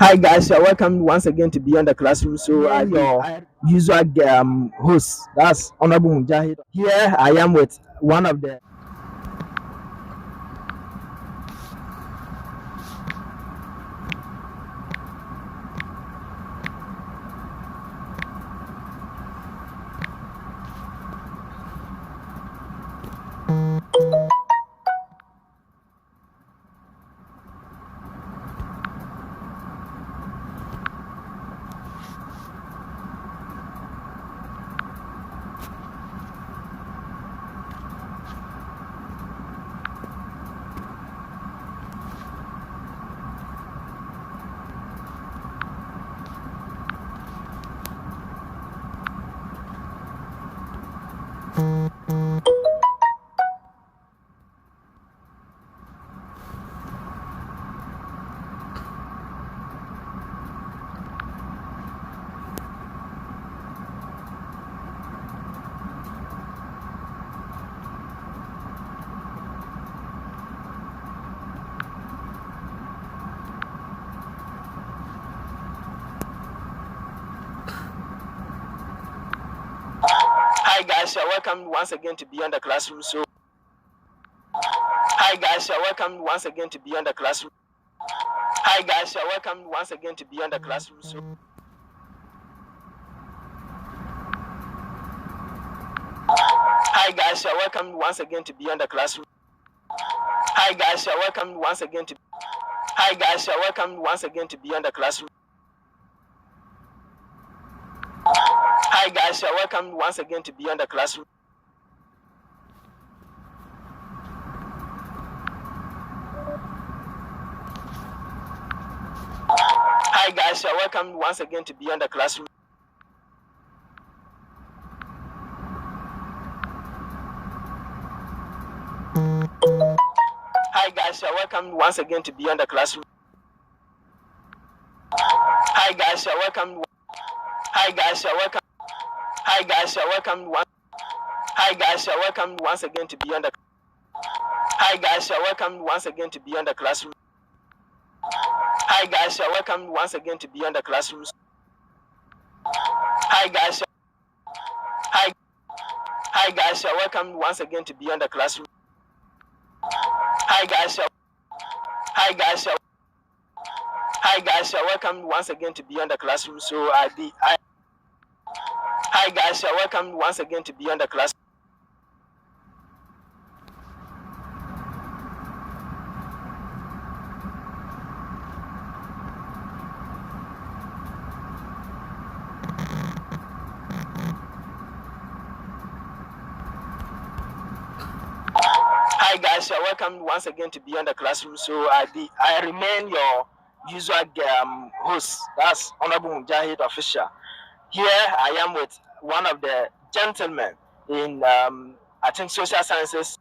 Hi guys, you're welcome once again to Beyond the Classroom. So your usual host, that's Honorable Mujahid. Here I am with one of the Hi guys, you're welcome once again to Beyond the Classroom. So hi guys, you're welcome once again to Beyond the Classroom. Hi guys, you're welcome once again to Beyond the Classroom. So hi guys, you're welcome once again to Beyond the Classroom. Hi guys, you're welcome once again to Hi guys, you're welcome once again to Beyond the Classroom. Hi guys, you're welcome once again to Beyond the Classroom. Hi guys, you're welcome once again to Beyond the Classroom. Hi guys, you're welcome once again to Beyond the Classroom. Hi guys, you're welcome. Hi guys, you're welcome. Hi guys, you're welcome. Hi guys, you're welcome once again to Beyond the. Hi guys, you're welcome once again to Beyond the Classroom. Hi guys, you're welcome once again to Beyond the Classroom. Hi guys. Hi. Hi guys, you're welcome once again to Beyond the Classroom. Hi guys. Hi guys. Hi guys, you're welcome once again to Beyond the Classroom. So Hi guys, you're welcome once again to Beyond the Classroom. Hi guys, you're welcome once again to Beyond the Classroom. So I remain your usual host, that's Honorable Mujahid Official. Here I am with one of the gentlemen in I think social sciences.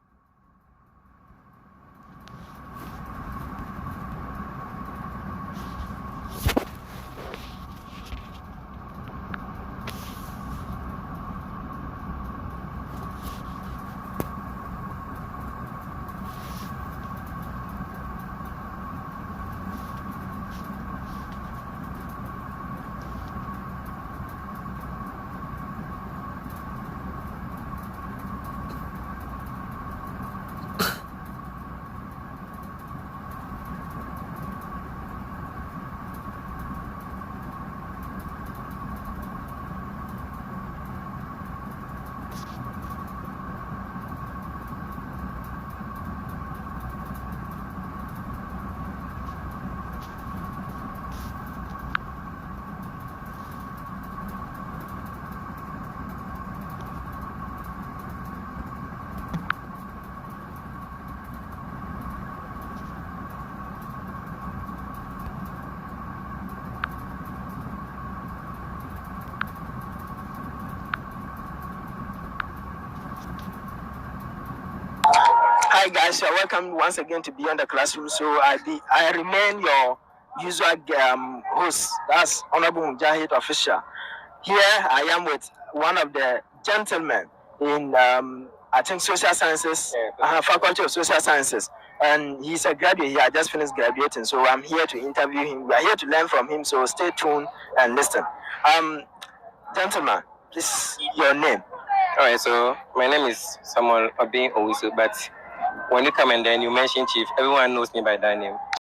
Hi guys, you're welcome once again to Beyond the Classroom. So I remain your usual host, that's Honorable Mujahid Official. Here I am with one of the gentlemen in I think social sciences, Faculty of Social Sciences. and he's a graduate. He had just finished graduating, so I'm here to interview him. We are here to learn from him, so stay tuned and listen. Gentlemen, this your name. All right, so my name is Samuel Obin Owusu, but when you come and then you mention Chief, everyone knows me by that name.